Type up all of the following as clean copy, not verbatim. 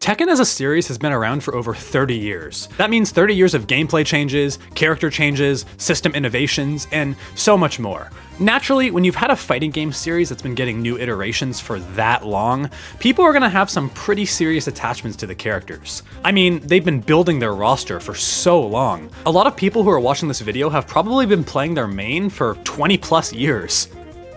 Tekken as a series has been around for over 30 years. That means 30 years of gameplay changes, character changes, system innovations, and so much more. Naturally, when you've had a fighting game series that's been getting new iterations for that long, people are gonna have some pretty serious attachments to the characters. I mean, they've been building their roster for so long. A lot of people who are watching this video have probably been playing their main for 20 plus years.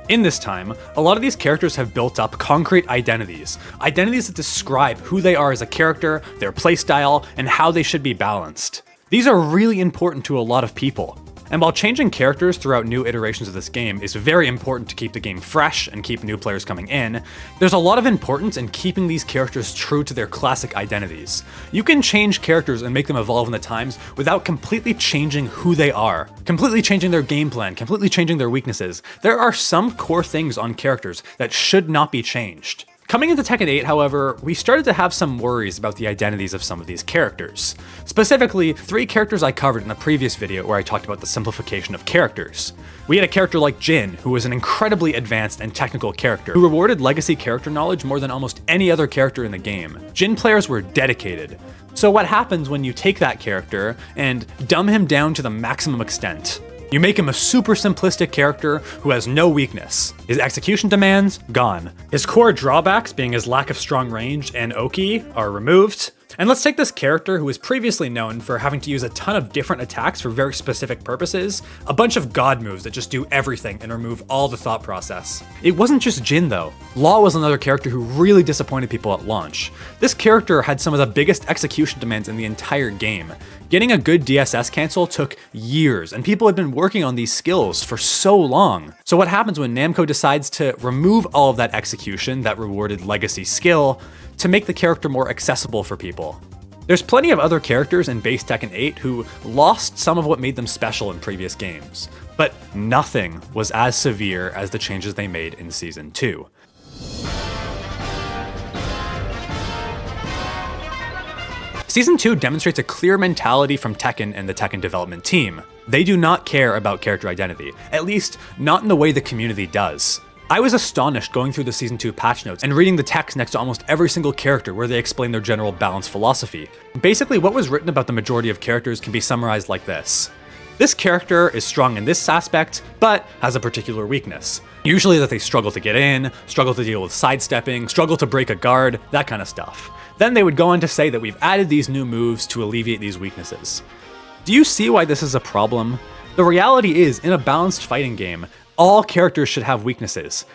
In this time, a lot of these characters have built up concrete identities that describe who they are as a character, their playstyle, and how they should be balanced. These are really important to a lot of people. And while changing characters throughout new iterations of this game is very important to keep the game fresh and keep new players coming in, there's a lot of importance in keeping these characters true to their classic identities. You can change characters and make them evolve in the times without completely changing who they are, completely changing their game plan, completely changing their weaknesses. There are some core things on characters that should not be changed. Coming into Tekken 8, however, we started to have some worries about the identities of some of these characters. Specifically, 3 characters I covered in the previous video where I talked about the simplification of characters. We had a character like Jin, who was an incredibly advanced and technical character, who rewarded legacy character knowledge more than almost any other character in the game. Jin players were dedicated. So what happens when you take that character and dumb him down to the maximum extent? You make him a super simplistic character who has no weakness. His execution demands, gone. His core drawbacks, being his lack of strong range and Oki, are removed. And let's take this character who was previously known for having to use a ton of different attacks for very specific purposes, a bunch of god moves that just do everything and remove all the thought process. It wasn't just Jin though. Law was another character who really disappointed people at launch. This character had some of the biggest execution demands in the entire game. Getting a good DSS cancel took years, and people had been working on these skills for so long. So what happens when Namco decides to remove all of that execution that rewarded legacy skill to make the character more accessible for people? There's plenty of other characters in base Tekken 8 who lost some of what made them special in previous games, but nothing was as severe as the changes they made in Season 2. Season 2 demonstrates a clear mentality from Tekken and the Tekken development team. They do not care about character identity, at least not in the way the community does. I was astonished going through the Season 2 patch notes and reading the text next to almost every single character where they explain their general balance philosophy. Basically, what was written about the majority of characters can be summarized like this. This character is strong in this aspect, but has a particular weakness. Usually that they struggle to get in, struggle to deal with sidestepping, struggle to break a guard, that kind of stuff. Then they would go on to say that we've added these new moves to alleviate these weaknesses. Do you see why this is a problem? The reality is, in a balanced fighting game, all characters should have weaknesses.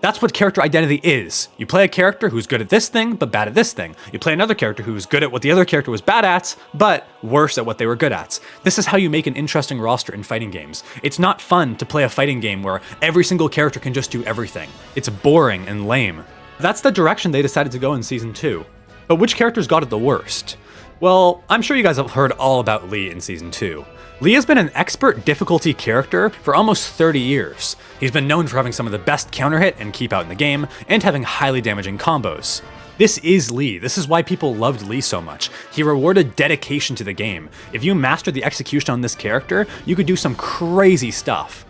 That's what character identity is. You play a character who's good at this thing, but bad at this thing. You play another character who's good at what the other character was bad at, but worse at what they were good at. This is how you make an interesting roster in fighting games. It's not fun to play a fighting game where every single character can just do everything. It's boring and lame. That's the direction they decided to go in Season 2. But which characters got it the worst? Well, I'm sure you guys have heard all about Lee in Season 2. Lee has been an expert difficulty character for almost 30 years. He's been known for having some of the best counter hit and keep out in the game, and having highly damaging combos. This is Lee. This is why people loved Lee so much. He rewarded dedication to the game. If you mastered the execution on this character, you could do some crazy stuff.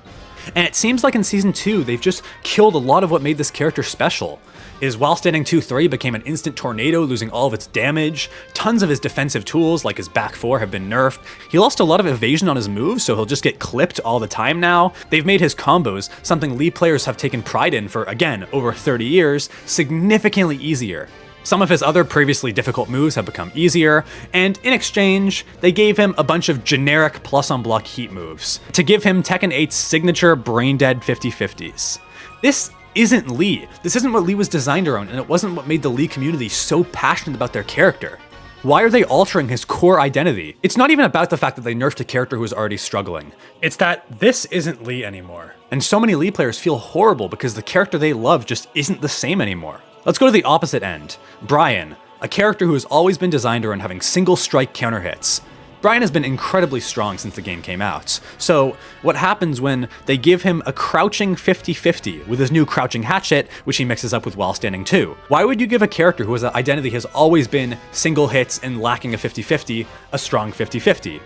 And it seems like in Season 2, they've just killed a lot of what made this character special. His while standing 2-3 became an instant tornado, losing all of its damage. Tons of his defensive tools, like his back 4, have been nerfed. He lost a lot of evasion on his moves, so he'll just get clipped all the time now. They've made his combos, something Lee players have taken pride in for, again, over 30 years, significantly easier. Some of his other previously difficult moves have become easier, and in exchange, they gave him a bunch of generic plus-on-block heat moves to give him Tekken 8's signature brain-dead 50-50s. This isn't Lee. This isn't what Lee was designed around, and it wasn't what made the Lee community so passionate about their character. Why are they altering his core identity? It's not even about the fact that they nerfed a character who was already struggling. It's that this isn't Lee anymore. And so many Lee players feel horrible because the character they love just isn't the same anymore. Let's go to the opposite end. Brian, a character who has always been designed around having single strike counter hits. Brian has been incredibly strong since the game came out. So what happens when they give him a crouching 50-50 with his new crouching hatchet, which he mixes up with while standing 2? Why would you give a character whose identity has always been single hits and lacking a 50-50 a strong 50-50?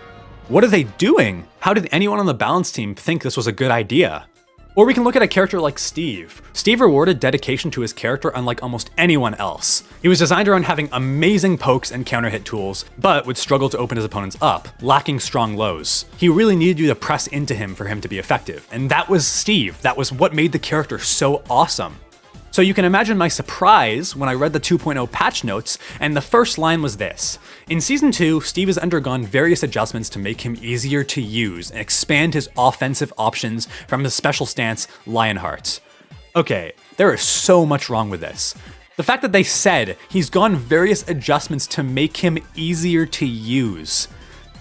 What are they doing? How did anyone on the balance team think this was a good idea? Or we can look at a character like Steve. Steve rewarded dedication to his character unlike almost anyone else. He was designed around having amazing pokes and counter hit tools, but would struggle to open his opponents up, lacking strong lows. He really needed you to press into him for him to be effective, and that was Steve. That was what made the character so awesome. So you can imagine my surprise when I read the 2.0 patch notes, and the first line was this. In Season 2, Steve has undergone various adjustments to make him easier to use and expand his offensive options from his special stance, Lionheart. Okay, there is so much wrong with this. The fact that they said he's gone various adjustments to make him easier to use.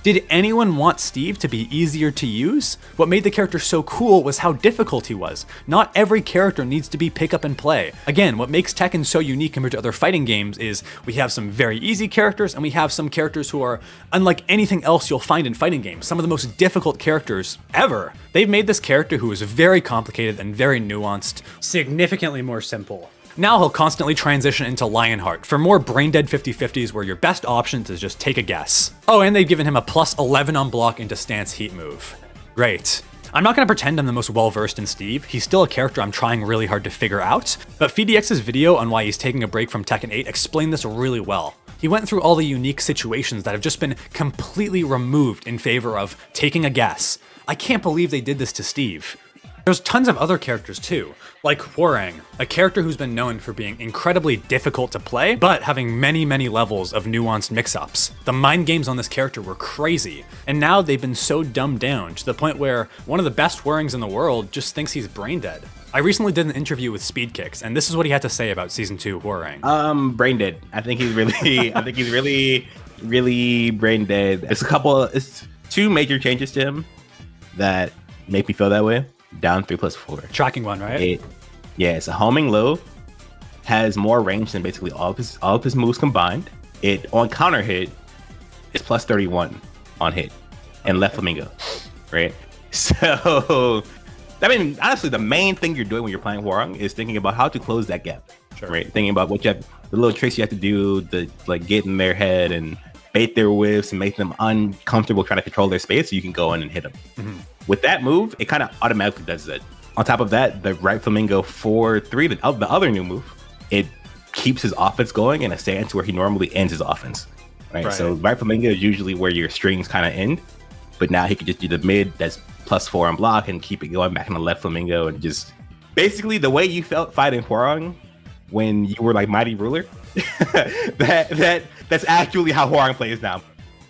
Did anyone want Steve to be easier to use? What made the character so cool was how difficult he was. Not every character needs to be pick up and play. Again, what makes Tekken so unique compared to other fighting games is we have some very easy characters and we have some characters who are unlike anything else you'll find in fighting games. Some of the most difficult characters ever. They've made this character who is very complicated and very nuanced, significantly more simple. Now he'll constantly transition into Lionheart for more brain-dead 50-50s where your best option is just take a guess. Oh, and they've given him a plus 11 on block into stance heat move. Great. I'm not going to pretend I'm the most well-versed in Steve. He's still a character I'm trying really hard to figure out, but FeedDX's video on why he's taking a break from Tekken 8 explained this really well. He went through all the unique situations that have just been completely removed in favor of taking a guess. I can't believe they did this to Steve. There's tons of other characters too, like Hwoarang, a character who's been known for being incredibly difficult to play, but having many levels of nuanced mix-ups. The mind games on this character were crazy, and now they've been so dumbed down to the point where one of the best Hwoarangs in the world just thinks he's brain dead. I recently did an interview with Speedkicks, and this is what he had to say about Season 2 Hwoarang. Brain dead. I think he's really brain dead. It's two major changes to him that make me feel that way. Down 3+4. Tracking one, right? It's a homing low, has more range than basically all of his moves combined. It on counter hit is plus 31 on hit and left flamingo, right? So I mean, honestly, the main thing you're doing when you're playing Hwoarang is thinking about how to close that gap, right? Thinking about what you have, the little tricks you have to do to like get in their head and bait their whiffs and make them uncomfortable trying to control their space so you can go in and hit them. With that move, it kind of automatically does it. On top of that, the right flamingo 4-3, the other new move, it keeps his offense going in a stance where he normally ends his offense. Right? So right flamingo is usually where your strings kind of end, but now he could just do the mid that's +4 on block and keep it going back in the left flamingo and just basically the way you felt fighting Hwoarang when you were like Mighty Ruler. That's actually how Hwoarang plays now.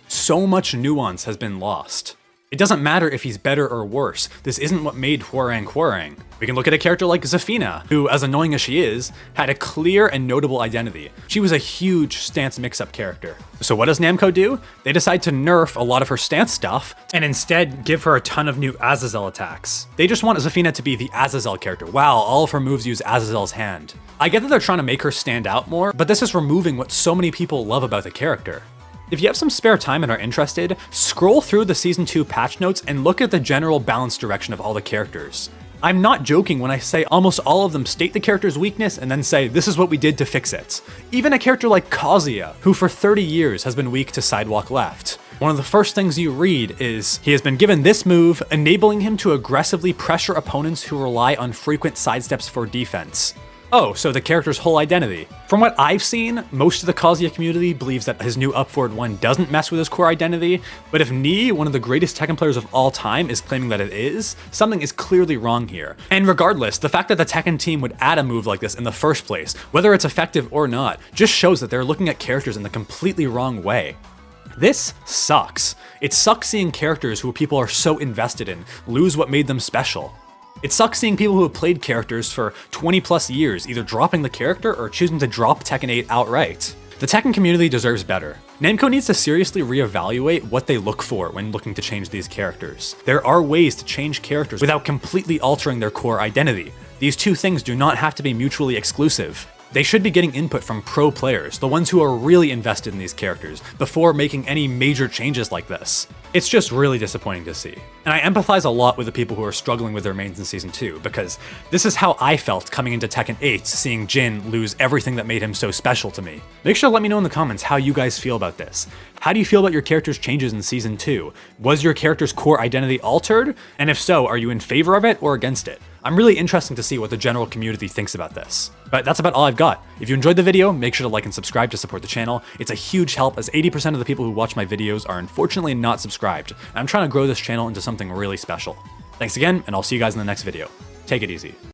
So much nuance has been lost. It doesn't matter if he's better or worse. This isn't what made Hwoarang Hwoarang. We can look at a character like Zafina, who, as annoying as she is, had a clear and notable identity. She was a huge stance mix-up character. So what does Namco do? They decide to nerf a lot of her stance stuff, and instead give her a ton of new Azazel attacks. They just want Zafina to be the Azazel character. Wow, all of her moves use Azazel's hand. I get that they're trying to make her stand out more, but this is removing what so many people love about the character. If you have some spare time and are interested, scroll through the Season 2 patch notes and look at the general balance direction of all the characters. I'm not joking when I say almost all of them state the character's weakness and then say, this is what we did to fix it. Even a character like Kazuya, who for 30 years has been weak to sidewalk left. One of the first things you read is, he has been given this move, enabling him to aggressively pressure opponents who rely on frequent sidesteps for defense. Oh, so the character's whole identity. From what I've seen, most of the Kazuya community believes that his new up forward 1 doesn't mess with his core identity, but if Nii, one of the greatest Tekken players of all time, is claiming that it is, something is clearly wrong here. And regardless, the fact that the Tekken team would add a move like this in the first place, whether it's effective or not, just shows that they're looking at characters in the completely wrong way. This sucks. It sucks seeing characters who people are so invested in lose what made them special. It sucks seeing people who have played characters for 20+ years either dropping the character or choosing to drop Tekken 8 outright. The Tekken community deserves better. Namco needs to seriously reevaluate what they look for when looking to change these characters. There are ways to change characters without completely altering their core identity. These two things do not have to be mutually exclusive. They should be getting input from pro players, the ones who are really invested in these characters, before making any major changes like this. It's just really disappointing to see. And I empathize a lot with the people who are struggling with their mains in Season 2, because this is how I felt coming into Tekken 8, seeing Jin lose everything that made him so special to me. Make sure to let me know in the comments how you guys feel about this. How do you feel about your character's changes in Season 2? Was your character's core identity altered? And if so, are you in favor of it or against it? I'm really interested to see what the general community thinks about this. But that's about all I've got. If you enjoyed the video, make sure to like and subscribe to support the channel. It's a huge help as 80% of the people who watch my videos are unfortunately not subscribed. And I'm trying to grow this channel into something really special. Thanks again, and I'll see you guys in the next video. Take it easy.